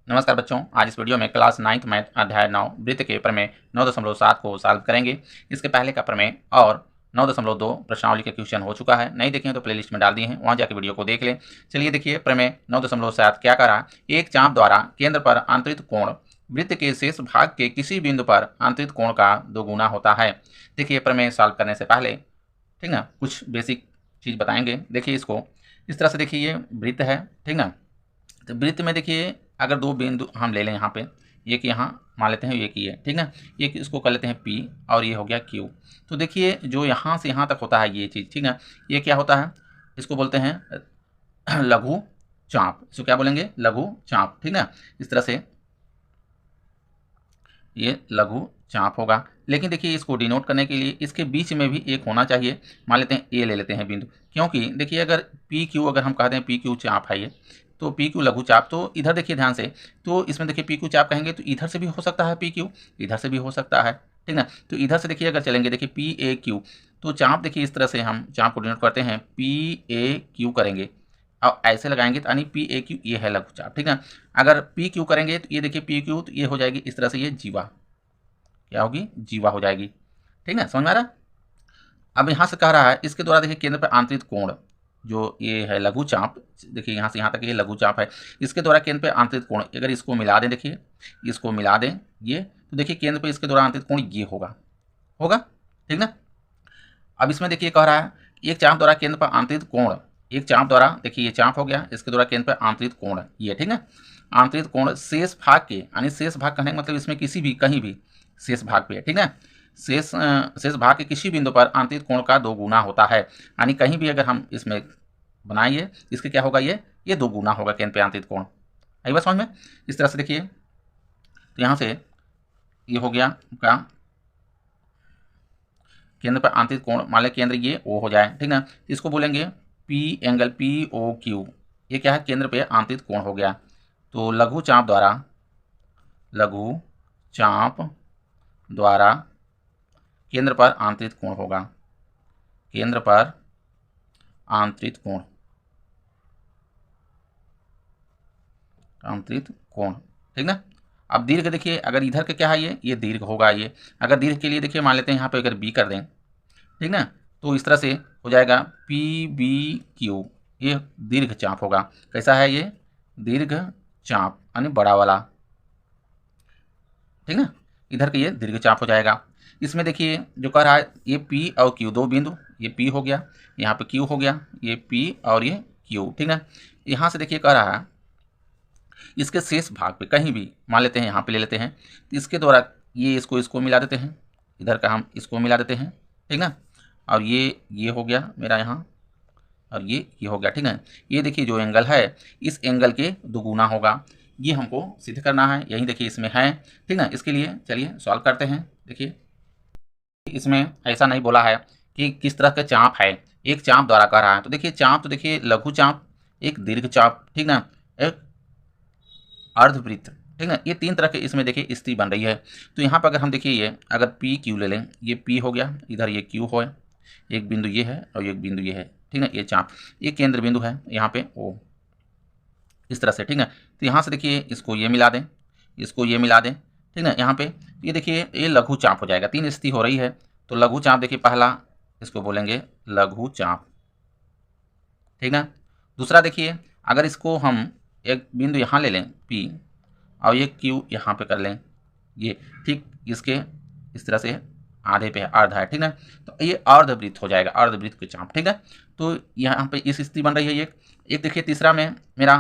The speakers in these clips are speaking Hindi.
नमस्कार बच्चों, आज इस वीडियो में क्लास 9th मैथ अध्याय 9 वृत्त के प्रमेय 9.7 को सॉल्व करेंगे। इसके पहले का प्रमेय और 9.2 प्रश्नावली के क्वेश्चन हो चुका है। नहीं देखे तो प्लेलिस्ट में डाल दिए हैं, वहां जाकर वीडियो को देख लें। चलिए देखिए प्रमेय 9.7 क्या कह रहा है। एक चाप द्वारा केंद्र पर आंतरिक कोण वृत्त के शेष भाग के किसी बिंदु पर आंतरिक कोण का दोगुना होता है। देखिए प्रमेय सॉल्व करने से पहले ठीक ना कुछ बेसिक चीज़ बताएंगे। देखिए इसको इस तरह से देखिए, ये वृत्त है ठीक ना। तो वृत्त में देखिए अगर दो बिंदु हम ले लें यहाँ पे, एक यहाँ मान लेते हैं, एक ये ठीक ना, एक इसको कर लेते हैं P और ये हो गया Q। तो देखिए जो यहाँ से यहाँ तक होता है ये चीज़ ठीक है, ये क्या होता है, इसको बोलते हैं लघु चाप। इसको क्या बोलेंगे, लघु चाप ठीक ना। इस तरह से ये लघु चाप होगा। लेकिन देखिए इसको डिनोट करने के लिए इसके बीच में भी एक होना चाहिए। मान लेते हैं ए ले लेते हैं बिंदु, क्योंकि देखिए अगर पी क्यू, अगर हम कहते हैं पी क्यू चाप है ये, तो पी क्यू लघु चाप, तो इधर देखिए ध्यान से, तो इसमें देखिए पी क्यू चाप कहेंगे तो इधर से भी हो सकता है पी क्यू, इधर से भी हो सकता है ठीक ना। तो इधर से देखिए अगर चलेंगे, देखिए पी ए क्यू, तो चाप देखिए इस तरह से हम चाप को डिनोट करते हैं पी ए क्यू करेंगे और ऐसे लगाएंगे तो यानी पी ए क्यू ये है लघु चाप ठीक है। अगर पी क्यू करेंगे तो ये देखिए पी क्यू, तो ये हो जाएगी इस तरह से, ये जीवा क्या होगी, जीवा हो जाएगी ठीक है। समझ में आ रहा। अब यहाँ से कह रहा है इसके द्वारा देखिए केंद्र पर आंतरिक कोण, जो ये है लघु चाप, देखिए यहाँ से यहाँ तक ये लघु चाप है, इसके द्वारा केंद्र पर आंतरिक कोण, अगर इसको मिला दें, देखिए इसको मिला दें ये, तो देखिए केंद्र पर इसके द्वारा आंतरिक कोण ये होगा होगा ठीक ना। अब इसमें देखिए कह रहा है एक चाप द्वारा केंद्र पर आंतरिक कोण, एक चाप द्वारा, देखिए ये चाप हो गया, इसके द्वारा केंद्र पर आंतरिक कोण ये ठीक ना। आंतरिक कोण शेष भाग के, यानी शेष भाग कहने का मतलब इसमें किसी भी कहीं भी शेष भाग पे ठीक ना, शेष भाग के किसी बिंदु पर आंतरिक कोण का दो गुना होता है। यानी कहीं भी अगर हम इसमें बनाइए, इसके क्या होगा, ये दो गुना होगा केंद्र पे आंतरिक कोण। आई बात समझ में। इस तरह से देखिए, तो यहाँ से ये हो गया का केंद्र पर आंतरिक कोण, मान लें केंद्र ये ओ हो जाए ठीक ना, इसको बोलेंगे P angle P O Q. ये क्या है, केंद्र पे आंतरिक कोण हो गया। तो लघु चाप द्वारा, लघु चाप द्वारा केंद्र पर आंतरिक कोण होगा, केंद्र पर आंतरिक कोण, आंतरिक कोण ठीक ना। अब दीर्घ देखिए, अगर इधर का क्या है, ये दीर्घ होगा। ये अगर दीर्घ के लिए देखिए मान लेते हैं यहाँ पे अगर बी कर दें ठीक ना, तो इस तरह से हो जाएगा पी बी क्यू, ये दीर्घ चाप होगा। कैसा है ये, दीर्घ चाप यानी बड़ा वाला ठीक ना। इधर का ये दीर्घ चाप हो जाएगा। इसमें देखिए जो कह रहा है ये P और Q दो बिंदु, ये P हो गया, यहाँ पे Q हो गया, ये P और ये Q ठीक ना। यहाँ से देखिए कह रहा है इसके शेष भाग पे कहीं भी मान लेते हैं, यहाँ पे ले लेते हैं, तो इसके द्वारा ये इसको मिला देते हैं, इधर का हम इसको मिला देते हैं ठीक ना। और ये हो गया मेरा यहाँ, और ये हो गया ठीक है। ये देखिए जो एंगल है इस एंगल के दुगुना होगा, ये हमको सिद्ध करना है, यही देखिए इसमें है ठीक ना। इसके लिए चलिए सॉल्व करते हैं। देखिए इसमें ऐसा नहीं बोला है कि किस तरह का चाप है, एक चाप द्वारा कह रहा है। तो देखिए चाप, तो देखिए लघु चाप, एक दीर्घ चाप ठीक ना, एक अर्धवृत्त ठीक ना, ये तीन तरह के इसमें देखिए स्थिति बन रही है। तो यहाँ पर अगर हम देखिए ये अगर पी क्यू ले लें, ये पी हो गया, इधर ये क्यू हो, एक बिंदु ये है और एक बिंदु ये है ठीक ना, ये चाप, ये केंद्र बिंदु है यहाँ पे ओ, इस तरह से ठीक ना। तो यहाँ से देखिए इसको ये मिला दें, इसको ये मिला दें ठीक ना। यहाँ पे ये देखिए ये लघु चाप हो जाएगा, तीन स्थिति हो रही है। तो लघु चाप देखिए पहला, इसको बोलेंगे लघु चाप ठीक ना। दूसरा देखिए अगर इसको हम एक बिंदु यहाँ ले लें P और ये Q यहाँ पे कर लें, ये ठीक इसके इस तरह से आधे पे अर्ध है ठीक ना, तो ये अर्धवृत्त हो जाएगा, अर्धवृत्त के चाप ठीक है। तो यहाँ पे इस स्थिति बन रही है। एक देखिए तीसरा में मेरा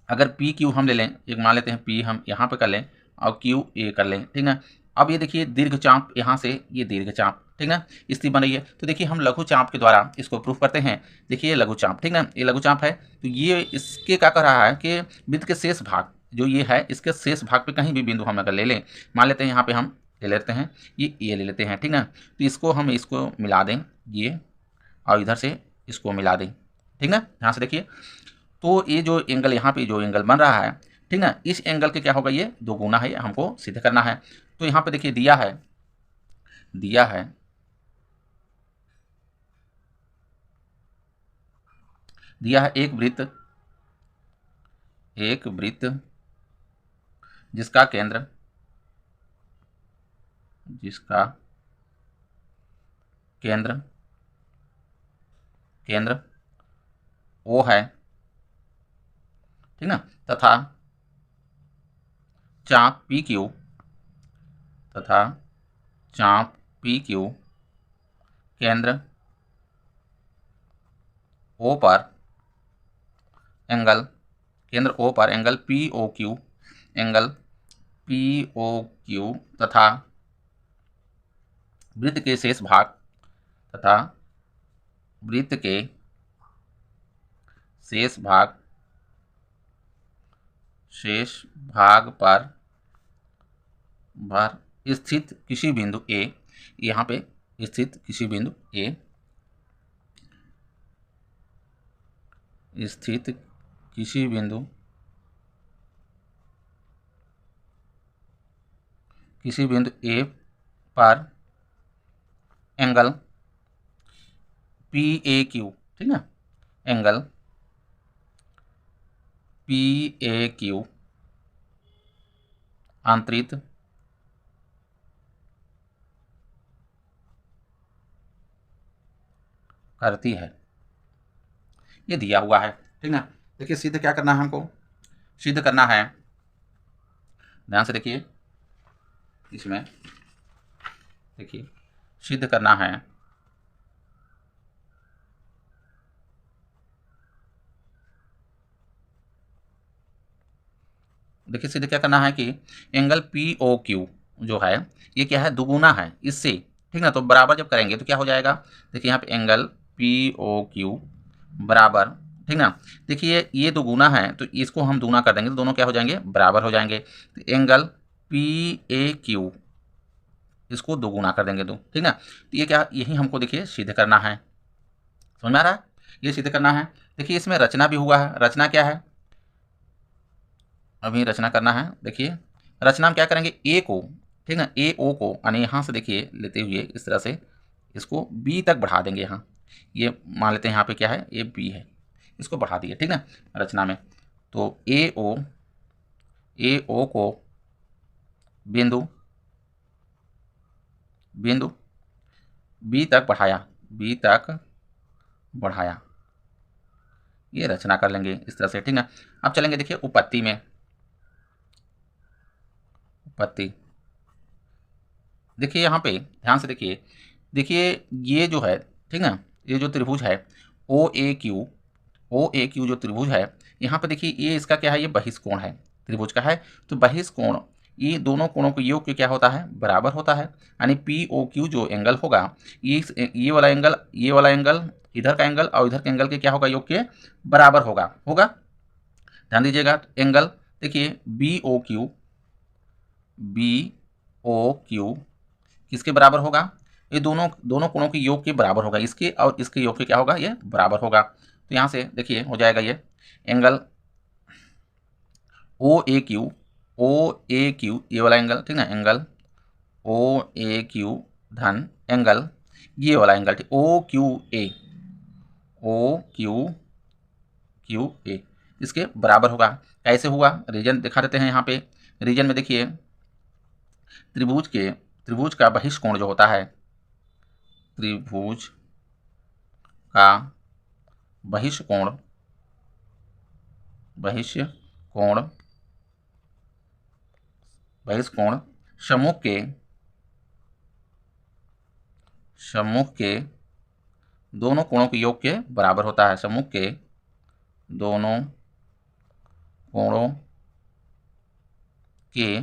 अगर पी क्यू हम ले लें, एक मान लेते हैं पी हम यहाँ पे कर लें और क्यू ए कर लें ठीक ना। अब ये देखिए दीर्घ चाप, यहाँ से ये दीर्घ चाप ठीक ना, स्थिति बन रही है। तो देखिए हम लघु चाप के द्वारा इसको प्रूफ करते हैं। देखिए ये लघु चाप ठीक ना, ये लघु चाप है। तो ये इसके क्या कर रहा है कि वृत्त के शेष भाग जो ये है, इसके शेष भाग पे कहीं भी बिंदु हम अगर ले लें, मान लेते हैं यहाँ पे हम ले लेते हैं ये ले लेते हैं ठीक ना, तो इसको हम इसको मिला दें ये, और इधर से इसको मिला दें ठीक ना। यहाँ से देखिए तो ये जो एंगल यहाँ पे जो एंगल बन रहा है ठीक ना, इस एंगल के क्या होगा, ये दो गुना है, हमको सिद्ध करना है। तो यहाँ पे देखिए दिया है, दिया है दिया है एक वृत्त जिसका केंद्र केंद्र O है, ठीक ना, तथा चाप PQ केंद्र O पर एंगल POQ तथा वृत्त के शेष भाग पर स्थित किसी बिंदु A, यहाँ पे स्थित किसी बिंदु A, किसी बिंदु A पर एंगल PAQ, ठीक ना, एंगल PAQ आंतरित करती है। ये दिया हुआ है, ठीक ना। देखिए सिद्ध क्या करना है, हमको सिद्ध करना है, ध्यान से देखिए, इसमें देखिए सिद्ध करना है देखिए सिद्ध क्या करना है कि एंगल POQ जो है ये क्या है, दुगुना है इससे, ठीक ना। तो बराबर जब करेंगे तो क्या हो जाएगा, देखिए यहाँ पे एंगल POQ बराबर, ठीक ना। देखिए ये दुगुना है तो इसको हम दूना कर देंगे तो दोनों क्या हो जाएंगे, बराबर हो जाएंगे। तो एंगल PAQ इसको दोगुना कर देंगे तो, ठीक ना। तो ये क्या, यही हमको देखिए सिद्ध करना है, समझ में आ रहा है, ये सिद्ध करना है। देखिए इसमें रचना भी हुआ है, रचना क्या है, अभी रचना करना है। देखिए रचना हम क्या करेंगे, ए को, ठीक ना, AO को यानी यहाँ से देखिए लेते हुए इस तरह से इसको B तक बढ़ा देंगे। यहाँ ये मान लेते हैं, यहाँ पे क्या है, ये B है, इसको बढ़ा दिए, ठीक ना, रचना में। तो AO को बिंदु B तक बढ़ाया, ये रचना कर लेंगे इस तरह से, ठीक ना। अब चलेंगे देखिए उपपत्ति में, देखिए यहाँ पे ध्यान से देखिए ये जो है, ठीक ना, ये जो त्रिभुज है OAQ जो त्रिभुज है, यहाँ पे देखिए ये इसका क्या है, ये बहिष्कोण है, त्रिभुज का है। तो बहिष्कोण ये दोनों कोणों के योग के क्या होता है, बराबर होता है। यानी POQ जो एंगल होगा, ये वाला एंगल इधर का एंगल और इधर के एंगल के क्या होगा, योग के बराबर होगा। ध्यान दीजिएगा, एंगल देखिए BOQ किसके बराबर होगा, ये दोनों कोणों के योग के बराबर होगा, इसके और इसके योग के क्या होगा, ये बराबर होगा। तो यहाँ से देखिए हो जाएगा ये एंगल OAQ ये वाला एंगल, ठीक ना, एंगल OAQ धन एंगल ये वाला एंगल, ठीक, OQA इसके बराबर होगा। कैसे हुआ, रीजन दिखा देते हैं यहाँ पे। रीजन में देखिए त्रिभुज का बहिष्कोण जो होता है, त्रिभुज का बहिष्कोण सम्मुख के दोनों कोणों के योग के बराबर होता है, सम्मुख के दोनों कोणों के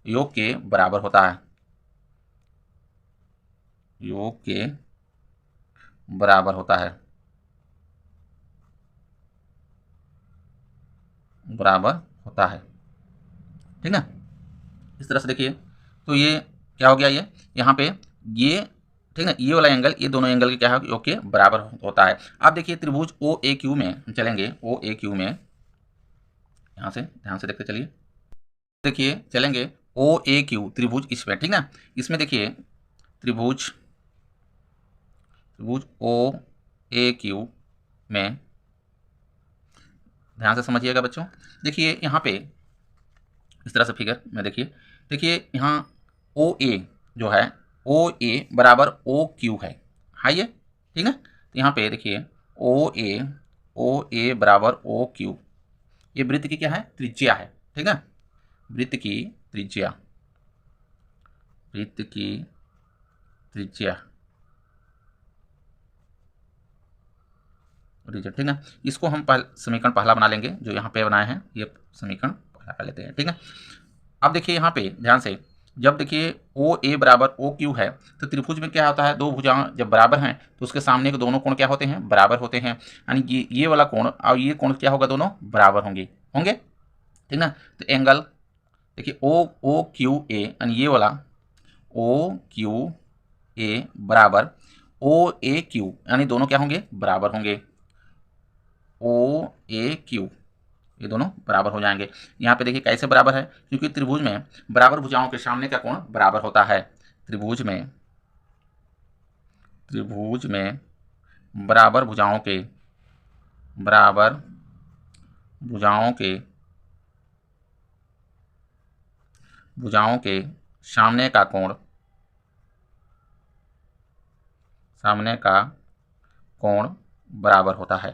योग के बराबर होता है, ठीक ना। इस तरह से देखिए, तो ये क्या हो गया, ये यहाँ पे ये, ठीक ना, ये वाला एंगल ये दोनों एंगल के क्या है, योग के बराबर होता है। अब देखिए त्रिभुज OAQ में चलेंगे, OAQ में यहाँ से ध्यान से देखते चलिए, देखिए चलेंगे OAQ त्रिभुज इसमें, ठीक ना। इसमें देखिए त्रिभुज OAQ में ध्यान से समझिएगा बच्चों। देखिए यहाँ पे इस तरह से फिगर में देखिए, देखिए यहाँ ओ ए जो है, ओ ए बराबर ओ क्यू है ये, ठीक है। तो यहाँ पे देखिए ओ ए बराबर ओ क्यू, ये वृत्त की क्या है, त्रिज्या है, ठीक है। वृत्त की त्रिज्या, वृत्त की त्रिज्या, ठीक है। इसको हम समीकरण पहला बना लेंगे, जो यहाँ पे बनाए हैं ये समीकरण पहला कर लेते हैं, ठीक है। अब देखिए यहाँ पे ध्यान से, जब देखिए ओ ए बराबर ओ क्यू है, तो त्रिभुज में क्या होता है, दो भुजाएं जब बराबर हैं तो उसके सामने के दोनों कोण क्या होते हैं, बराबर होते हैं। यानी ये वाला कोण और ये कोण क्या होगा, दोनों बराबर होंगे होंगे ठीक ना। तो एंगल देखिए ओ क्यू ए, यानी ये वाला ओ क्यू ए बराबर ओ ए क्यू, यानी दोनों क्या होंगे, बराबर होंगे। ओ ए क्यू, ये दोनों बराबर हो जाएंगे। यहाँ पे देखिए कैसे बराबर है, क्योंकि त्रिभुज में बराबर भुजाओं के सामने का कोण बराबर होता है। त्रिभुज में बराबर भुजाओं के सामने का कोण बराबर होता है,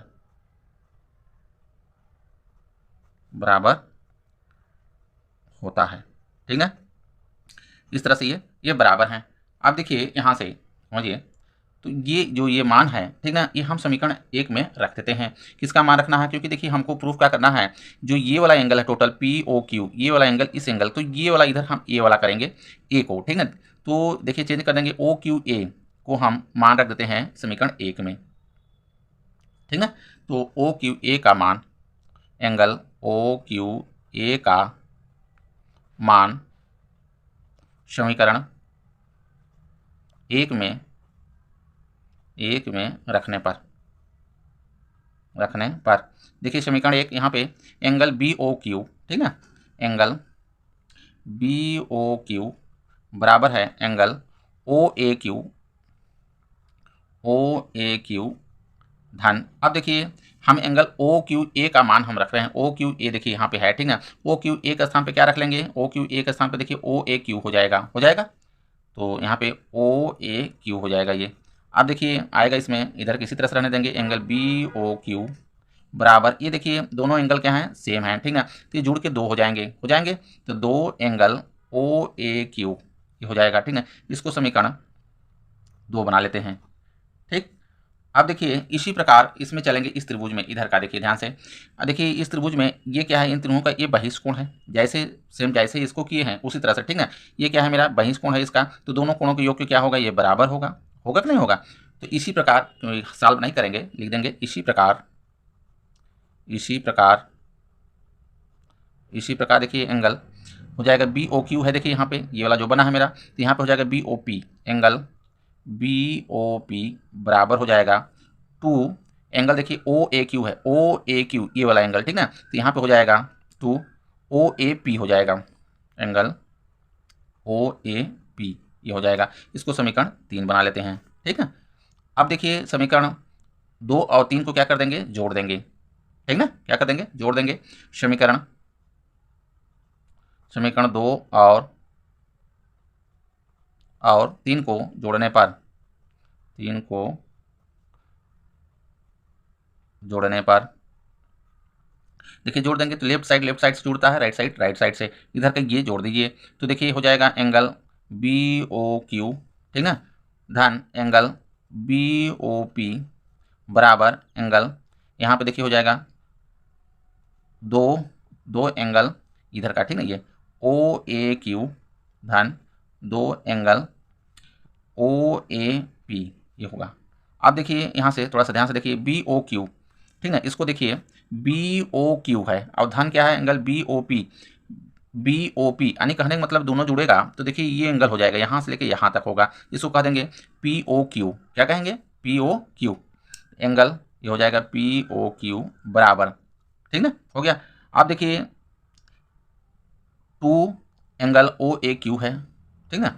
ठीक है। इस तरह से ये बराबर हैं। अब देखिए यहाँ से समझिए, तो ये जो ये मान है, ठीक ना, ये हम समीकरण 1 में रख देते हैं। किसका मान रखना है, क्योंकि देखिए हमको प्रूफ क्या करना है, जो ये वाला एंगल है टोटल पी ओ क्यू, ये वाला एंगल इस एंगल, तो ये वाला इधर हम ए वाला करेंगे, ए को, ठीक है। तो देखिए चेंज कर देंगे, ओ क्यू ए को हम मान रख देते हैं समीकरण 1 में, ठीक ना। तो ओ क्यू ए का मान, एंगल ओ क्यू ए का मान समीकरण 1 में रखने पर देखिए समीकरण 1 यहाँ पे एंगल बी ओ क्यू, ठीक है, एंगल बी ओ क्यू बराबर है एंगल ओ ए क्यू धन, अब देखिए हम एंगल ओ क्यू ए का मान हम रख रहे हैं, ओ क्यू ए देखिए यहाँ पे है, ठीक है। ओ क्यू ए के स्थान पे क्या रख लेंगे, ओ क्यू ए के स्थान पे देखिए ओ ए क्यू हो जाएगा, तो यहाँ पे ओ ए क्यू हो जाएगा ये। अब देखिए आएगा इसमें, इधर किसी तरह से रहने देंगे, एंगल बी ओ क्यू बराबर, ये देखिए दोनों एंगल क्या हैं, सेम हैं, ठीक ना। तो ये जुड़ के दो हो जाएंगे, तो दो एंगल ओ ए क्यू ये हो जाएगा, ठीक ना। इसको समीकरण 2 बना लेते हैं, ठीक। अब देखिए इसी प्रकार इसमें चलेंगे, इस त्रिभुज में इधर का देखिए ध्यान से, देखिए इस त्रिभुज में ये क्या है, इन त्रिभुजों का ये बहिष्कोण है, जैसे इसको किए हैं उसी तरह से, ठीक है। ये क्या है, मेरा बहिष्कोण है इसका, तो दोनों कोणों के योग क्या होगा, ये बराबर होगा कि नहीं होगा। तो इसी प्रकार सॉल्व नहीं करेंगे, लिख देंगे इसी प्रकार देखिए एंगल हो जाएगा बी ओ क्यू है, देखिए यहाँ पे ये वाला जो बना है मेरा, तो यहाँ पे हो जाएगा B O P, angle B O P बराबर हो जाएगा 2, एंगल देखिए ओ ए क्यू है, ओ ए क्यू ये वाला एंगल, ठीक ना, तो यहाँ पे हो जाएगा 2 ओ ए पी हो जाएगा, एंगल ओ ए पी ये हो जाएगा। इसको समीकरण 3 बना लेते हैं, ठीक है। अब देखिए समीकरण 2 और 3 को क्या कर देंगे, जोड़ देंगे, ठीक ना, क्या कर देंगे, जोड़ देंगे। समीकरण 2 और 3 को जोड़ने पर देखिए जोड़ देंगे तो लेफ्ट साइड से जुड़ता है, राइट साइड से, इधर का ये जोड़ दीजिए, तो देखिए हो जाएगा एंगल बी ओ क्यू, ठीक ना, धन एंगल बी ओ पी बराबर एंगल, यहाँ पे देखिए हो जाएगा दो एंगल इधर का, ठीक है, ये ओ ए क्यू धन 2 एंगल ओ ए पी ये होगा। अब देखिए यहाँ से थोड़ा सा ध्यान से देखिए, बी ओ क्यू, ठीक है, इसको देखिए बी ओ क्यू है और धन क्या है, एंगल बी ओ पी, यानी कहने का मतलब दोनों जुड़ेगा, तो देखिए ये एंगल हो जाएगा यहाँ से लेके यहाँ तक होगा, इसको कह देंगे पी ओ क्यू, क्या कहेंगे, पी ओ क्यू, एंगल ये हो जाएगा पी ओ क्यू बराबर, ठीक ना, हो गया। अब देखिए 2 एंगल ओ ए क्यू है, ठीक ना,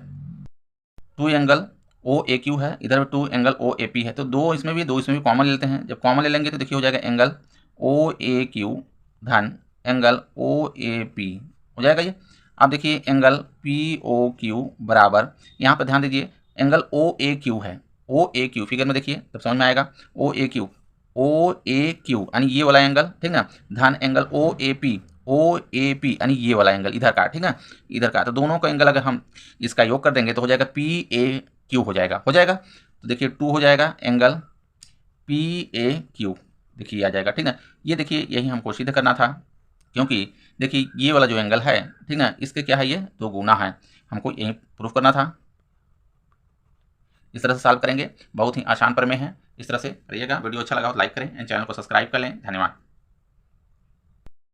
2 एंगल ओ ए क्यू है, इधर 2 एंगल ओ ए पी है, तो 2 इसमें भी कॉमन ले लेते हैं, जब कॉमन ले लेंगे तो देखिए हो जाएगा एंगल ओ ए क्यू धन एंगल ओ ए पी हो जाएगा ये। अब देखिए एंगल पी ओ क्यू बराबर, यहाँ पर ध्यान दीजिए एंगल ओ ए क्यू है, ओ ए क्यू फिगर में देखिए तब समझ में आएगा। ओ ए क्यू यानी ये वाला एंगल, ठीक ना, धन एंगल ओ ए पी यानी ये वाला एंगल इधर का, ठीक ना, इधर का। तो दोनों का एंगल अगर हम इसका योग कर देंगे तो हो जाएगा पी ए क्यू हो जाएगा, तो देखिए 2 हो जाएगा एंगल पी ए क्यू, देखिए आ जाएगा, ठीक ना। ये देखिए यही हमको सिद्ध करना था, क्योंकि देखिए ये वाला जो एंगल है, ठीक ना, इसके क्या है, ये 2 गुना है, हमको यही प्रूफ करना था। इस तरह से सॉल्व करेंगे, बहुत ही आसान प्रमेय है। इस तरह से करिएगा। वीडियो अच्छा लगा तो लाइक करें एंड चैनल को सब्सक्राइब कर लें। धन्यवाद।